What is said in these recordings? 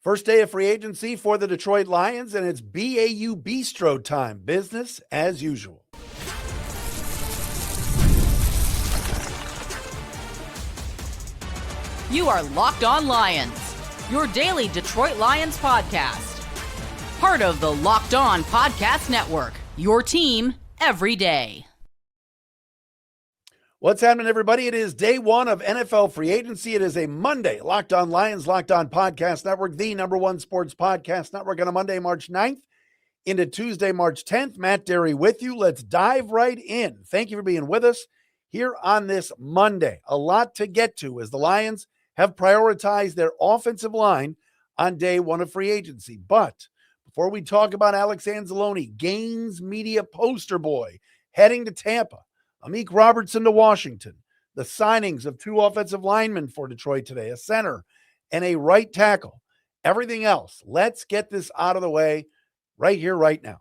First day of free agency for the Detroit Lions, and it's BAU Bistro time. Business as usual. You are Locked On Lions, your daily Detroit Lions podcast. Part of the Locked On Podcast Network, your team every day. What's happening, everybody? It is day one of NFL free agency. It is a Monday. Locked On Lions, Locked On Podcast Network, the number one sports podcast network on a Monday, March 9th into Tuesday, March 10th. Matt Dery with you. Let's dive right in. Thank you for being with us here on this Monday. A lot to get to as the Lions have prioritized their offensive line on day one of free agency. But before we talk about Alex Anzalone, Gaines Media poster boy, heading to Tampa, Amik Robertson to Washington, the signings of two offensive linemen for Detroit today, a center and a right tackle, everything else. Let's get this out of the way right here, right now.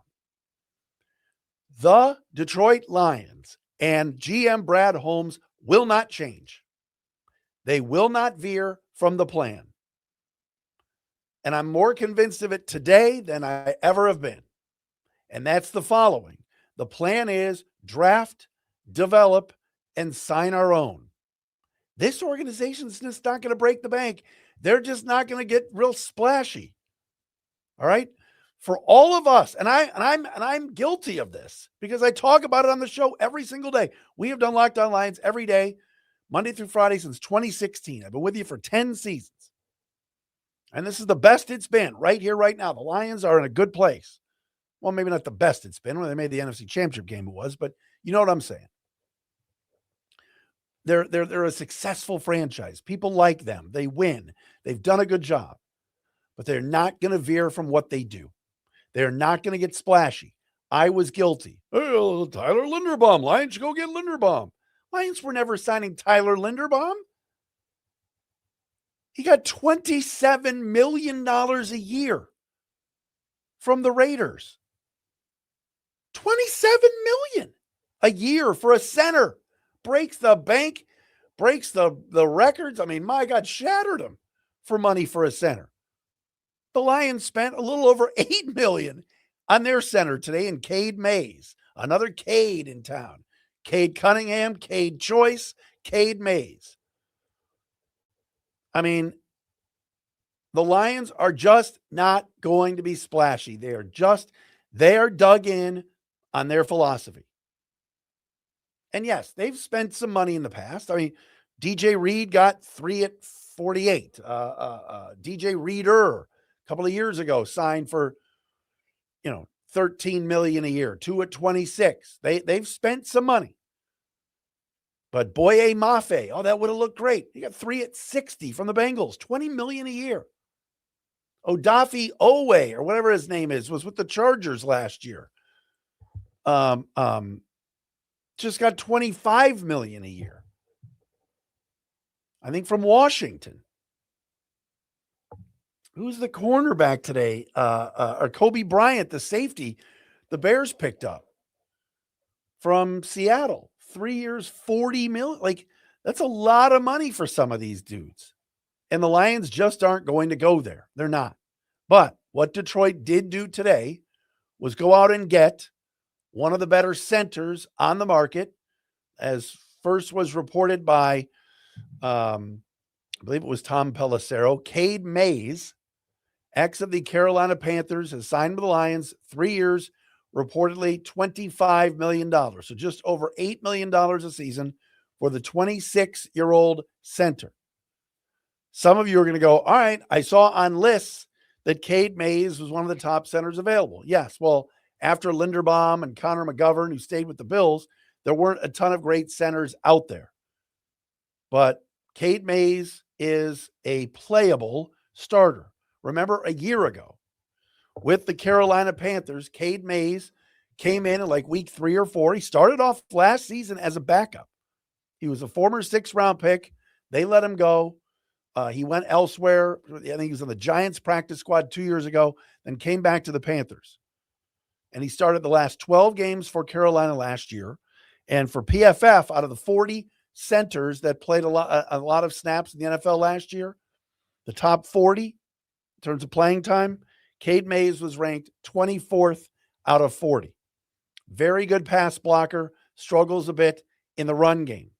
The Detroit Lions and GM Brad Holmes will not change. They will not veer from the plan. And I'm more convinced of it today than I ever have been. And that's the following. The plan is draft, develop, and sign our own. This organization's just not going to break the bank. They're just not going to get real splashy. All right? For all of us, and I'm guilty of this because I talk about it on the show every single day. We have done Locked On Lions every day, Monday through Friday since 2016. I've been with you for 10 seasons. And this is the best it's been right here, right now. The Lions are in a good place. Well, maybe not the best it's been. When they made the NFC Championship game, it was, but you know what I'm saying. They're a successful franchise. People like them. They win. They've done a good job. But they're not going to veer from what they do. They're not going to get splashy. I was guilty. Oh, Tyler Linderbaum. Lions should go get Linderbaum. Lions were never signing Tyler Linderbaum. He got $27 million a year from the Raiders. $27 million a year for a center. Breaks the bank, breaks the records. I mean, my God, shattered him for money for a center. The Lions spent a little over $8 million on their center today in Cade Mays. Another Cade in town. Cade Cunningham, Cade Choice, Cade Mays. I mean, the Lions are just not going to be splashy. They are dug in on their philosophy. And yes, they've spent some money in the past. I mean, DJ Reed got 3 at 48. DJ Reeder a couple of years ago signed for, $13 million a year, 2 at 26. They've spent some money. But Boye Mafe, that would have looked great. He got 3 at 60 from the Bengals, $20 million a year. Odafe Owe, or whatever his name is, was with the Chargers last year. Just got $25 million a year. I think from Washington. Who's the cornerback today? Or Kobe Bryant, the safety, the Bears picked up from Seattle. 3 years, $40 million. Like, that's a lot of money for some of these dudes. And the Lions just aren't going to go there. They're not. But what Detroit did do today was go out and get one of the better centers on the market, as first was reported by, I believe it was Tom Pelissero. Cade Mays, ex of the Carolina Panthers, has signed with the Lions, 3 years, reportedly $25 million. So just over $8 million a season for the 26-year-old center. Some of you are going to go, all right, I saw on lists that Cade Mays was one of the top centers available. Yes, well, after Linderbaum and Connor McGovern, who stayed with the Bills, there weren't a ton of great centers out there. But Cade Mays is a playable starter. Remember a year ago with the Carolina Panthers, Cade Mays came in like week 3 or 4. He started off last season as a backup. He was a former 6th-round pick. They let him go. He went elsewhere. I think he was on the Giants practice squad 2 years ago, then came back to the Panthers. And he started the last 12 games for Carolina last year. And for PFF, out of the 40 centers that played a lot of snaps in the NFL last year, the top 40, in terms of playing time, Cade Mays was ranked 24th out of 40. Very good pass blocker, struggles a bit in the run game.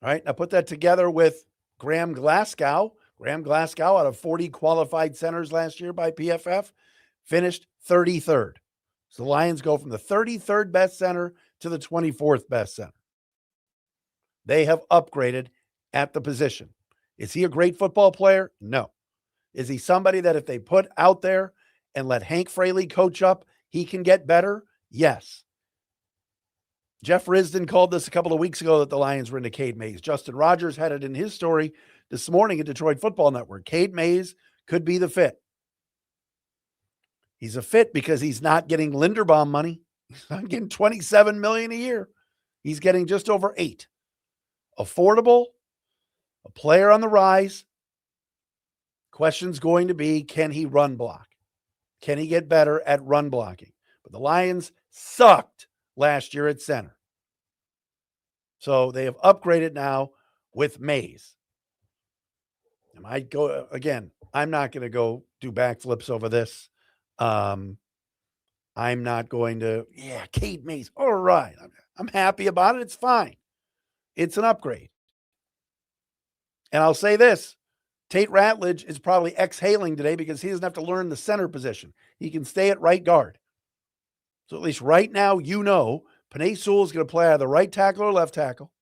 All right, now put that together with Graham Glasgow. Graham Glasgow, out of 40 qualified centers last year by PFF, finished 33rd. So the Lions go from the 33rd best center to the 24th best center. They have upgraded at the position. Is he a great football player? No. Is he somebody that if they put out there and let Hank Fraley coach up, he can get better? Yes. Jeff Risdon called this a couple of weeks ago that the Lions were into Cade Mays. Justin Rogers had it in his story this morning at Detroit Football Network. Cade Mays could be the fit. He's a fit because he's not getting Linderbaum money. He's not getting $27 million a year. He's getting just over $8 million. Affordable, a player on the rise. Question's going to be, can he run block? Can he get better at run blocking? But the Lions sucked last year at center. So they have upgraded now with Mays. And I'm not going to go do backflips over this. I'm not going to, Cade Mays. All right. I'm happy about it. It's fine. It's an upgrade. And I'll say this, Tate Ratledge is probably exhaling today because he doesn't have to learn the center position. He can stay at right guard. So at least right now, Penei Sewell is going to play either right tackle or left tackle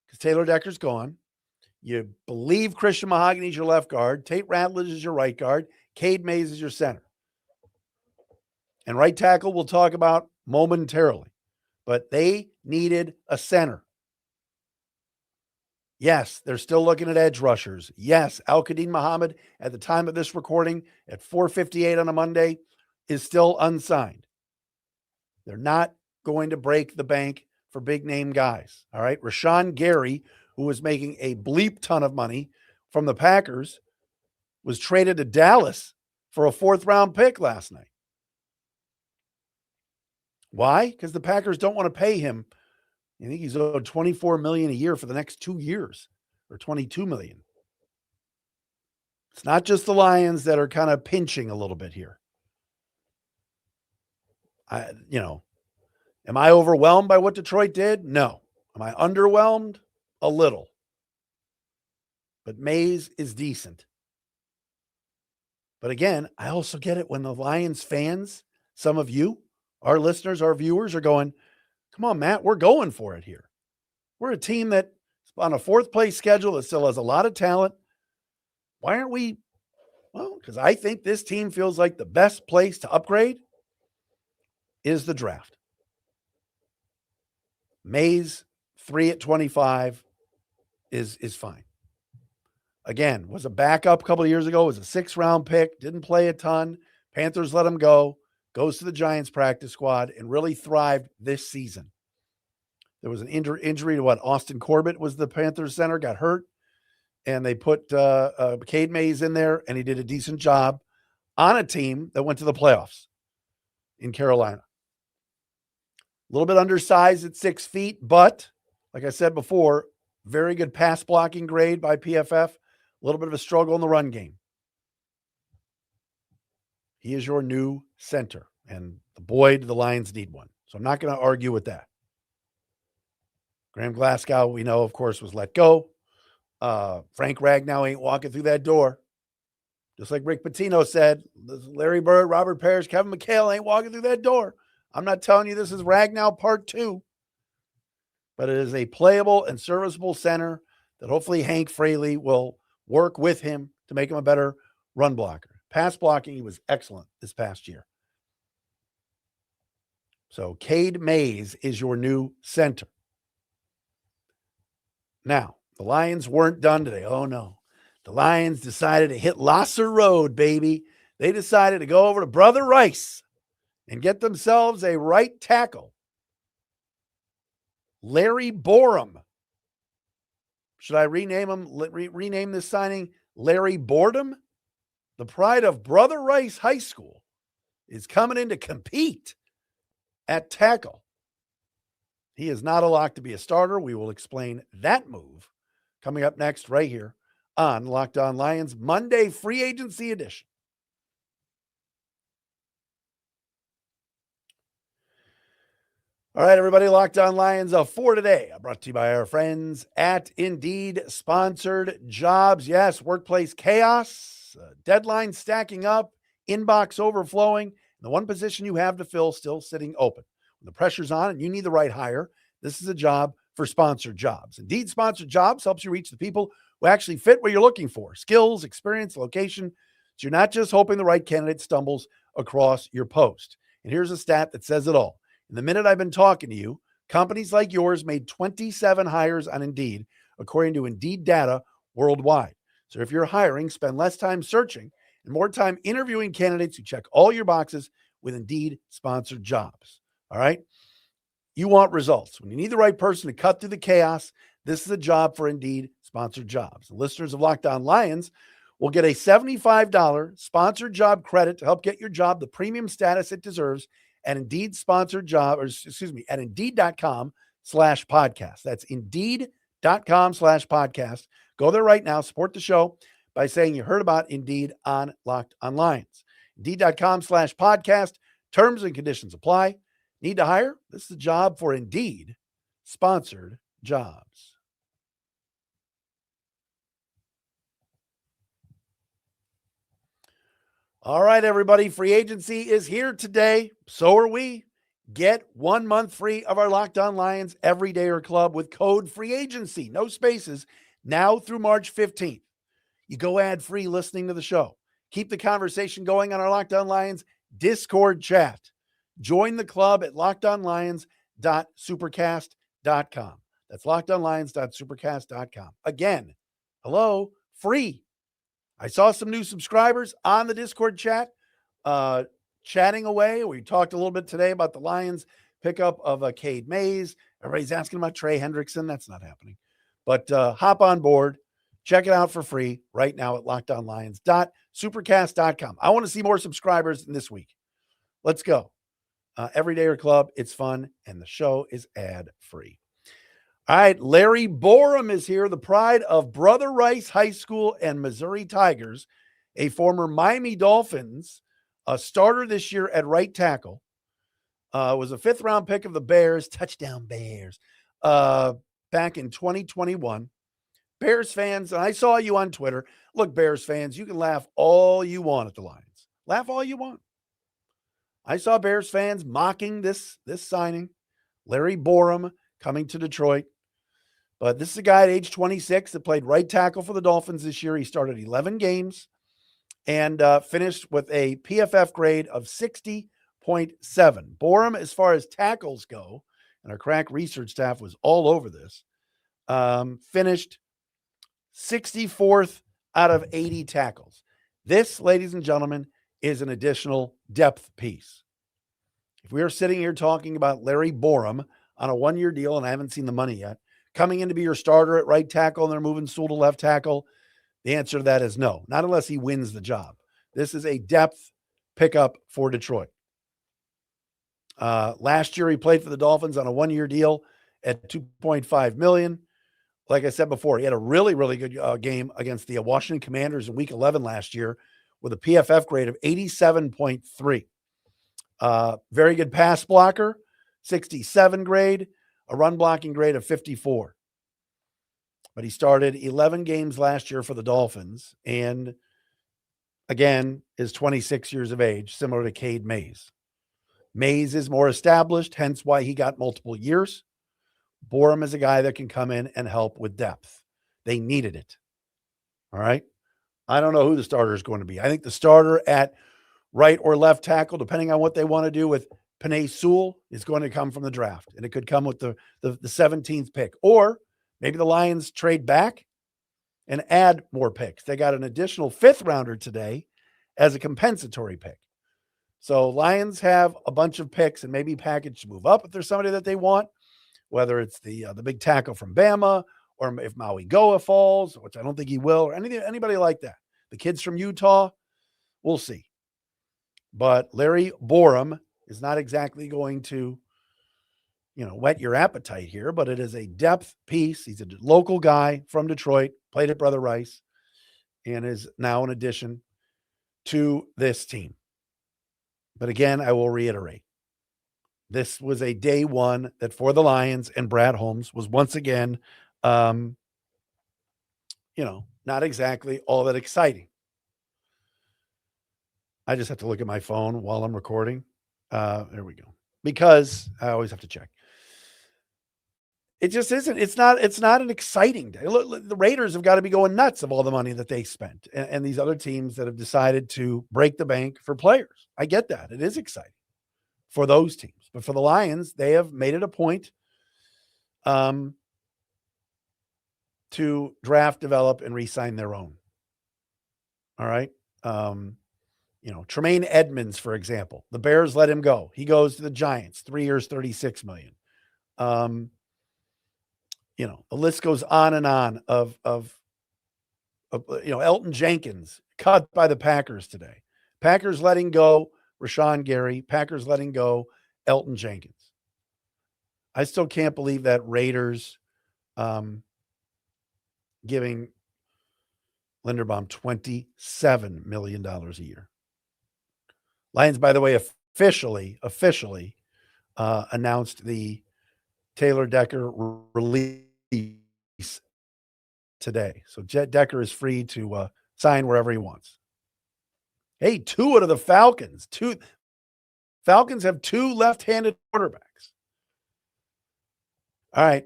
because Taylor Decker's gone. You believe Christian Mahogany is your left guard. Tate Ratledge is your right guard. Cade Mays is your center. And right tackle we'll talk about momentarily. But they needed a center. Yes, they're still looking at edge rushers. Yes, Al-Qadim Muhammad, at the time of this recording, at 4:58 on a Monday, is still unsigned. They're not going to break the bank for big-name guys. All right, Rashawn Gary, who was making a bleep ton of money from the Packers, was traded to Dallas for a 4th-round pick last night. Why? Because the Packers don't want to pay him. I think he's owed $24 million a year for the next 2 years, or $22 million. It's not just the Lions that are kind of pinching a little bit here. Am I overwhelmed by what Detroit did? No. Am I underwhelmed? A little. But Mays is decent. But again, I also get it when the Lions fans, some of you, our listeners, our viewers are going, come on, Matt, we're going for it here. We're a team that's on a 4th place schedule that still has a lot of talent. Why aren't we? Well, because I think this team feels like the best place to upgrade is the draft. Mays, 3 at 25 is fine. Again, was a backup a couple of years ago, was a 6th-round pick, didn't play a ton. Panthers let him go, goes to the Giants practice squad, and really thrived this season. There was an injury to Austin Corbett was the Panthers center, got hurt, and they put Cade Mays in there, and he did a decent job on a team that went to the playoffs in Carolina. A little bit undersized at 6 feet, but like I said before, very good pass blocking grade by PFF. A little bit of a struggle in the run game. He is your new center, and boy, do the Lions need one. So I'm not going to argue with that. Graham Glasgow, we know, of course, was let go. Frank Ragnow ain't walking through that door. Just like Rick Pitino said, Larry Bird, Robert Parrish, Kevin McHale ain't walking through that door. I'm not telling you this is Ragnow part 2, but it is a playable and serviceable center that hopefully Hank Fraley will work with him to make him a better run blocker. Pass blocking, he was excellent this past year. So Cade Mays is your new center. Now, the Lions weren't done today. Oh, no. The Lions decided to hit Lasser Road, baby. They decided to go over to Brother Rice and get themselves a right tackle. Larry Borum. Should I rename him? Rename this signing Larry Boredom? The pride of Brother Rice High School is coming in to compete at tackle. He is not a lock to be a starter. We will explain that move coming up next right here on Locked On Lions, Monday free agency edition. All right, everybody, Locked On Lions for today. Brought to you by our friends at Indeed, sponsored jobs. Yes, workplace chaos, deadline stacking up, inbox overflowing, and the one position you have to fill still sitting open. When the pressure's on and you need the right hire, this is a job for sponsored jobs. Indeed, sponsored jobs helps you reach the people who actually fit what you're looking for: skills, experience, location. So you're not just hoping the right candidate stumbles across your post. And here's a stat that says it all. In the minute I've been talking to you, companies like yours made 27 hires on Indeed, according to Indeed data worldwide. So if you're hiring, spend less time searching and more time interviewing candidates who check all your boxes with Indeed sponsored jobs. All right? You want results. When you need the right person to cut through the chaos, this is a job for Indeed sponsored jobs. The listeners of Locked On Lions will get a $75 sponsored job credit to help get your job the premium status it deserves at Indeed sponsored job, or excuse me, at Indeed.com/podcast. That's Indeed.com/podcast. Go there right now. Support the show by saying you heard about Indeed on Locked On Lions. Indeed.com/podcast. Terms and conditions apply. Need to hire? This is a job for Indeed sponsored jobs. All right, everybody. Free agency is here today. So are we. Get 1 month free of our Locked On Lions Everydayer Club with code free agency. No spaces. Now through March 15th. You go ad free listening to the show. Keep the conversation going on our Locked On Lions Discord chat. Join the club at lockedonlions.supercast.com. That's lockedonlions.supercast.com. Again, hello, free. I saw some new subscribers on the Discord chat, chatting away. We talked a little bit today about the Lions pickup of Cade Mays. Everybody's asking about Trey Hendrickson. That's not happening. But hop on board. Check it out for free right now at lockedonlions.supercast.com. I want to see more subscribers this week. Let's go. Everydayer Club. It's fun, and the show is ad-free. All right, Larry Borum is here, the pride of Brother Rice High School and Missouri Tigers, a former Miami Dolphins, a starter this year at right tackle, was a fifth-round pick of the Bears, touchdown Bears, back in 2021. Bears fans, and I saw you on Twitter. Look, Bears fans, you can laugh all you want at the Lions. Laugh all you want. I saw Bears fans mocking this signing, Larry Borum coming to Detroit. But this is a guy at age 26 that played right tackle for the Dolphins this year. He started 11 games and finished with a PFF grade of 60.7. Borum, as far as tackles go, and our crack research staff was all over this, finished 64th out of 80 tackles. This, ladies and gentlemen, is an additional depth piece. If we are sitting here talking about Larry Borum on a one-year deal, and I haven't seen the money yet, coming in to be your starter at right tackle and they're moving Sewell to left tackle, the answer to that is no, not unless he wins the job. This is a depth pickup for Detroit. Last year, he played for the Dolphins on a one-year deal at $2.5 million. Like I said before, he had a really, really good game against the Washington Commanders in Week 11 last year with a PFF grade of 87.3. Very good pass blocker, 67 grade, a run blocking grade of 54. But he started 11 games last year for the Dolphins and, again, is 26 years of age, similar to Cade Mays. Mays is more established, hence why he got multiple years. Borum is a guy that can come in and help with depth. They needed it. All right? I don't know who the starter is going to be. I think the starter at right or left tackle, depending on what they want to do with Penei Sewell, is going to come from the draft. And it could come with the 17th pick. Or maybe the Lions trade back and add more picks. They got an additional fifth rounder today as a compensatory pick. So Lions have a bunch of picks and maybe package to move up if there's somebody that they want, whether it's the big tackle from Bama or if Maui Goa falls, which I don't think he will, or anybody like that. The kids from Utah, we'll see. But Larry Borum is not exactly going to, whet your appetite here, but it is a depth piece. He's a local guy from Detroit, played at Brother Rice. and is now an addition to this team. But again, I will reiterate, this was a day one that for the Lions and Brad Holmes was once again, not exactly all that exciting. I just have to look at my phone while I'm recording. There we go. Because I always have to check. It just isn't. It's not an exciting day. Look, the Raiders have got to be going nuts of all the money that they spent, and these other teams that have decided to break the bank for players. I get that. It is exciting for those teams, but for the Lions, they have made it a point to draft, develop, and re-sign their own. All right. Tremaine Edmonds, for example, the Bears let him go. He goes to the Giants, 3 years, $36 million. The list goes on and on of Elton Jenkins cut by the Packers today. Packers letting go Rashawn Gary. Packers letting go Elton Jenkins. I still can't believe that Raiders giving Linderbaum $27 million a year. Lions, by the way, officially announced the Taylor Decker release today. So Decker is free to sign wherever he wants. Hey, two out of the Falcons. Falcons have two left-handed quarterbacks. All right.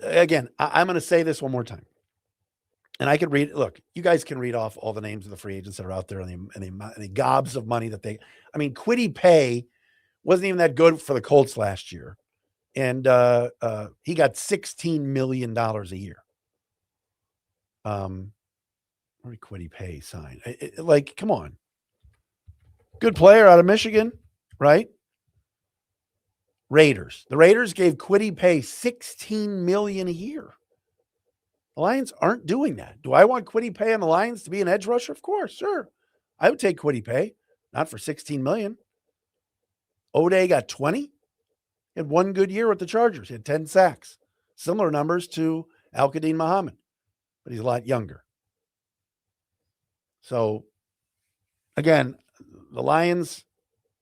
Again, I'm going to say this one more time. And I could read, look, you guys can read off all the names of the free agents that are out there and the gobs of money that Kwity Paye wasn't even that good for the Colts last year. And he got $16 million a year. Where did Kwity Paye sign? Come on. Good player out of Michigan, right? Raiders. The Raiders gave Kwity Paye $16 million a year. The Lions aren't doing that. Do I want Kwity Paye on the Lions to be an edge rusher? Of course, sure. I would take Kwity Paye, not for $16 million. O'Day got 20. He had one good year with the Chargers. He had 10 sacks. Similar numbers to Al-Qadim Muhammad, but he's a lot younger. So, again, the Lions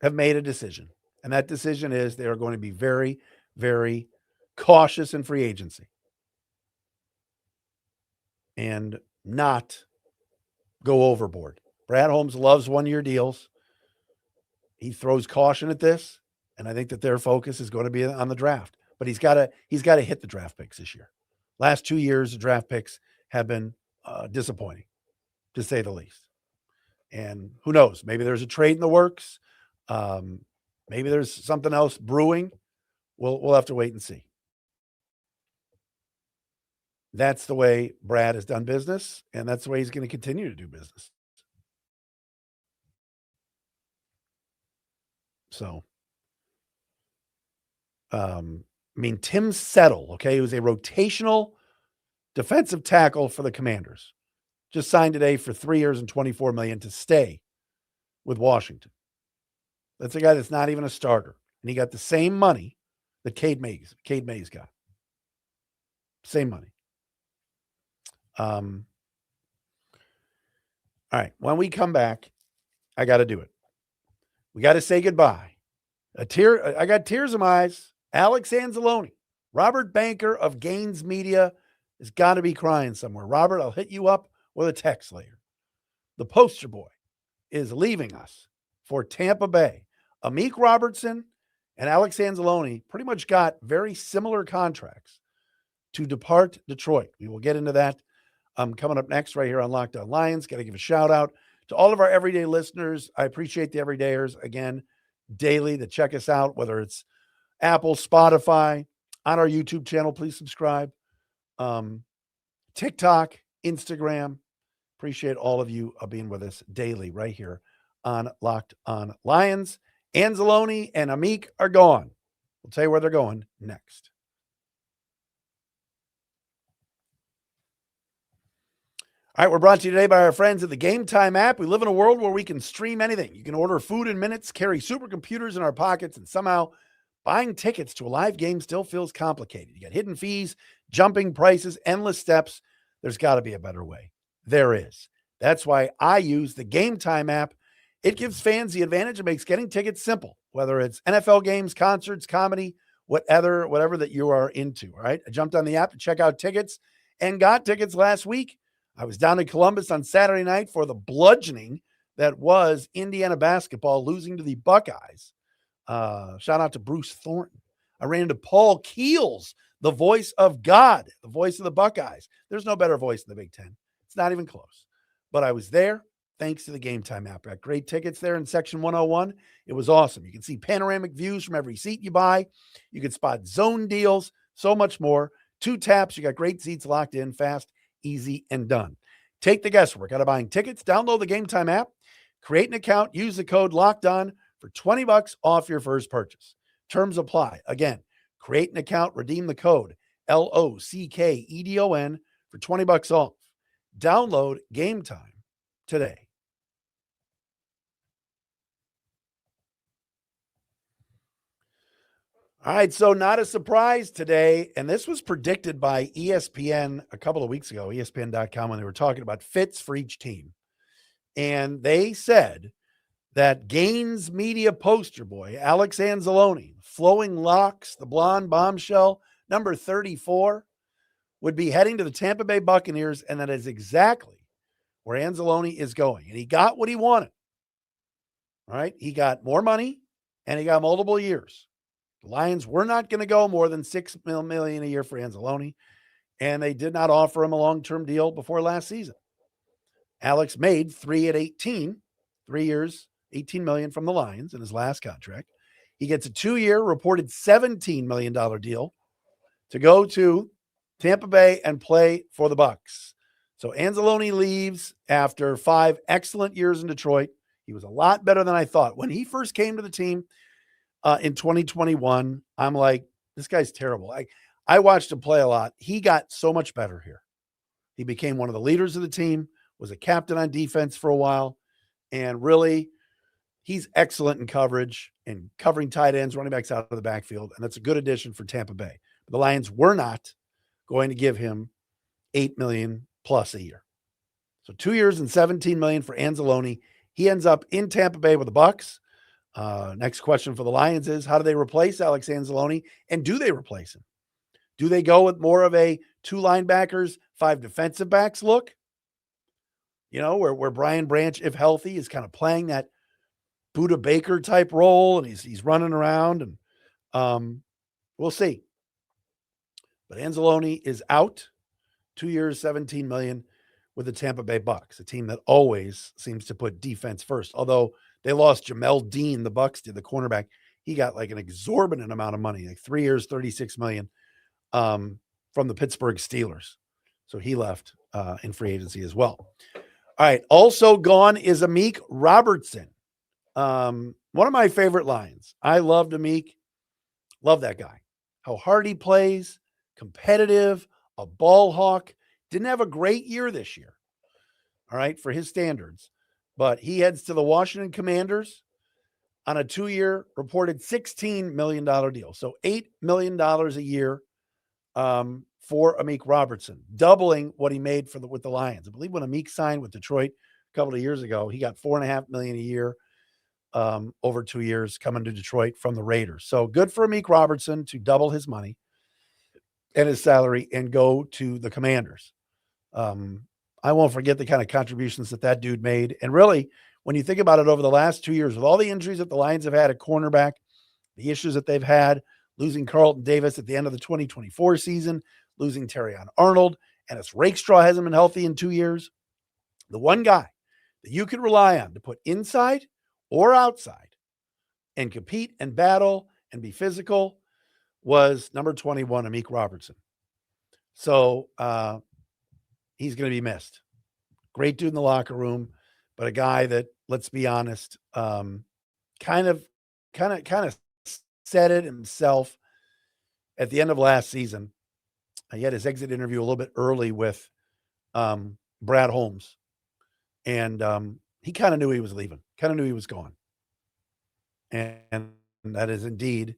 have made a decision, and that decision is they are going to be very, very cautious in free agency and not go overboard. Brad Holmes loves one-year deals. He throws caution at this, and I think that their focus is going to be on the draft. But he's got to hit the draft picks this year. Last 2 years, the draft picks have been disappointing, to say the least. And who knows? Maybe there's a trade in the works. Maybe there's something else brewing. We'll have to wait and see. That's the way Brad has done business, and that's the way he's going to continue to do business. So, Tim Settle, okay, he was a rotational defensive tackle for the Commanders. Just signed today for 3 years and $24 million to stay with Washington. That's a guy that's not even a starter, and he got the same money that Cade Mays got. Same money. All right. When we come back, I got to do it. We got to say goodbye. I got tears in my eyes. Alex Anzalone, Robert Banker of Gaines Media has got to be crying somewhere. Robert, I'll hit you up with a text later. The poster boy is leaving us for Tampa Bay. Amik Robertson and Alex Anzalone pretty much got very similar contracts to depart Detroit. We will get into that coming up next right here on Locked On Lions. Got to give a shout out to all of our everyday listeners. I appreciate the everydayers, again, daily that check us out, whether it's Apple, Spotify, on our YouTube channel. Please subscribe. TikTok, Instagram. Appreciate all of you being with us daily right here on Locked On Lions. Anzalone and Amik are gone. We'll tell you where they're going next. All right, we're brought to you today by our friends at the Game Time app. We live in a world where we can stream anything. You can order food in minutes, carry supercomputers in our pockets, and somehow Buying tickets to a live game still feels complicated. You got hidden fees, jumping prices, endless steps. There's got to be a better way. There is. That's why I use the Game Time app. It gives fans the advantage and makes getting tickets simple, whether it's NFL games, concerts, comedy, whatever that you are into. All right. I jumped on the app to check out tickets and got tickets last week. I was down in Columbus on Saturday night for the bludgeoning that was Indiana basketball losing to the Buckeyes. Shout out to Bruce Thornton. I ran into Paul Keels, the voice of God, the voice of the Buckeyes. There's no better voice in the Big Ten. It's not even close. But I was there thanks to the Game Time app. I got great tickets there in section 101. It was awesome. You can see panoramic views from every seat you buy. You can spot zone deals, so much more. 2 taps, you got great seats locked in, fast, easy, and done. Take the guesswork out of buying tickets. Download the Game Time app, create an account, use the code LOCKEDON for $20 off your first purchase. Terms apply. Again, create an account, redeem the code LOCKEDON for $20 off. Download Game Time today. All right, so not a surprise today, and this was predicted by ESPN a couple of weeks ago, ESPN.com, when they were talking about fits for each team. And they said that Gaines Media poster boy, Alex Anzalone, flowing locks, the blonde bombshell, number 34, would be heading to the Tampa Bay Buccaneers, and that is exactly where Anzalone is going. And he got what he wanted. All right, he got more money, and he got multiple years. The Lions were not going to go more than $6 million a year for Anzalone, and they did not offer him a long-term deal before last season. Alex made 3 at 18, 3 years, $18 million from the Lions in his last contract. He gets a 2-year reported $17 million deal to go to Tampa Bay and play for the Bucs. So Anzalone leaves after 5 excellent years in Detroit. He was a lot better than I thought. When he first came to the team in 2021, I'm like, this guy's terrible. I watched him play a lot. He got so much better here. He became one of the leaders of the team, was a captain on defense for a while, and really, he's excellent in coverage and covering tight ends, running backs out of the backfield, and that's a good addition for Tampa Bay. The Lions were not going to give him $8 million plus a year. So 2 years and $17 million for Anzalone. He ends up in Tampa Bay with the Bucs. Next question for the Lions is, how do they replace Alex Anzalone, and do they replace him? Do they go with more of a 2 linebackers, 5 defensive backs look? You know, where Brian Branch, if healthy, is kind of playing that Buda Baker type role, and he's running around, and we'll see. But Anzalone is out. 2 years, $17 million with the Tampa Bay Bucs, a team that always seems to put defense first. Although they lost Jamel Dean, the Bucs did, the cornerback. He got like an exorbitant amount of money, like 3 years, $36 million from the Pittsburgh Steelers. So he left in free agency as well. All right. Also gone is Amik Robertson. One of my favorite Lions. I loved Amik. Love that guy. How hard he plays, competitive, a ball hawk. Didn't have a great year this year. All right, for his standards. But he heads to the Washington Commanders on a 2-year reported $16 million deal. So $8 million a year for Amik Robertson, doubling what he made with the Lions. I believe when Amik signed with Detroit a couple of years ago, he got $4.5 million a year over 2 years coming to Detroit from the Raiders. So good for Amik Robertson to double his money and his salary and go to the Commanders. I won't forget the kind of contributions that dude made. And really, when you think about it over the last 2 years, with all the injuries that the Lions have had at cornerback, the issues that they've had, losing Carlton Davis at the end of the 2024 season, losing Terrion Arnold, and as Rakestraw hasn't been healthy in 2 years, the one guy that you could rely on to put inside or outside and compete and battle and be physical was number 21, Amik Robertson. So he's going to be missed. Great dude in the locker room, but a guy that, let's be honest, kind of said it himself at the end of last season. He had his exit interview a little bit early with Brad Holmes, and he kind of knew he was leaving, kind of knew he was gone. And that is indeed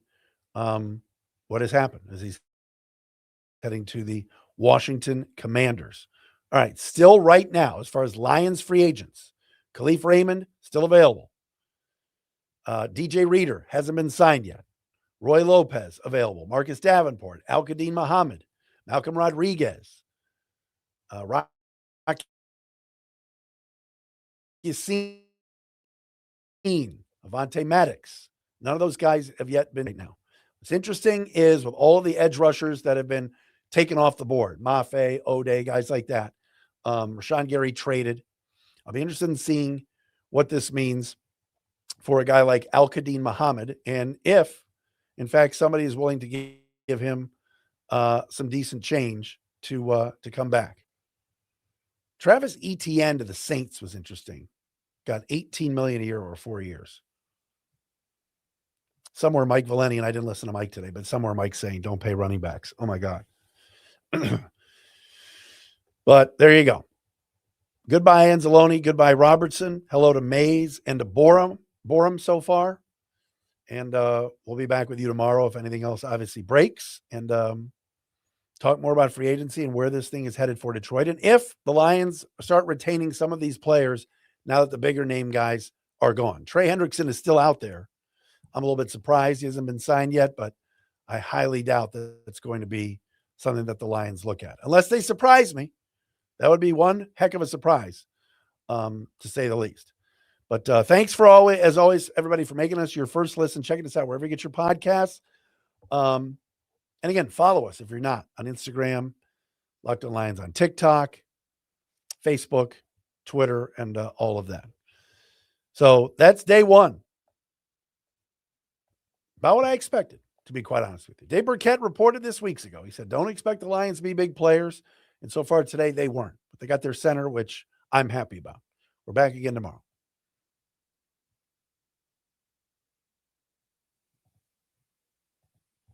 what has happened as he's heading to the Washington Commanders. All right, still right now, as far as Lions free agents, Khalif Raymond still available. DJ Reader hasn't been signed yet. Roy Lopez available. Marcus Davenport, Al-Qadim Muhammad, Malcolm Rodriguez, Rocky Yassine, Avonte Maddox. None of those guys have yet been right now. What's interesting is with all of the edge rushers that have been taken off the board, Mafe, Ode, guys like that, Rashawn Gary traded. I'll be interested in seeing what this means for a guy like Al-Qadim Muhammad, and if, in fact, somebody is willing to give him some decent change to come back. Travis Etienne to the Saints was interesting. Got $18 million a year over 4 years. Somewhere Mike Valeni, and I didn't listen to Mike today, but somewhere Mike's saying don't pay running backs. Oh my God. But there you go. Goodbye, Anzalone. Goodbye, Robertson. Hello to Mays and to Borum so far. And we'll be back with you tomorrow if anything else obviously breaks, and talk more about free agency and where this thing is headed for Detroit. And if the Lions start retaining some of these players now that the bigger name guys are gone. Trey Hendrickson is still out there. I'm a little bit surprised he hasn't been signed yet, but I highly doubt that it's going to be something that the Lions look at. Unless they surprise me. That would be one heck of a surprise, to say the least. But thanks as always, everybody, for making us your first listen. Checking us out wherever you get your podcasts. And again, follow us if you're not on Instagram, Locked On Lions on TikTok, Facebook, Twitter, and all of that. So that's day one. About what I expected, to be quite honest with you. Dave Burkett reported this weeks ago. He said, don't expect the Lions to be big players. And so far today, they weren't. But they got their center, which I'm happy about. We're back again tomorrow.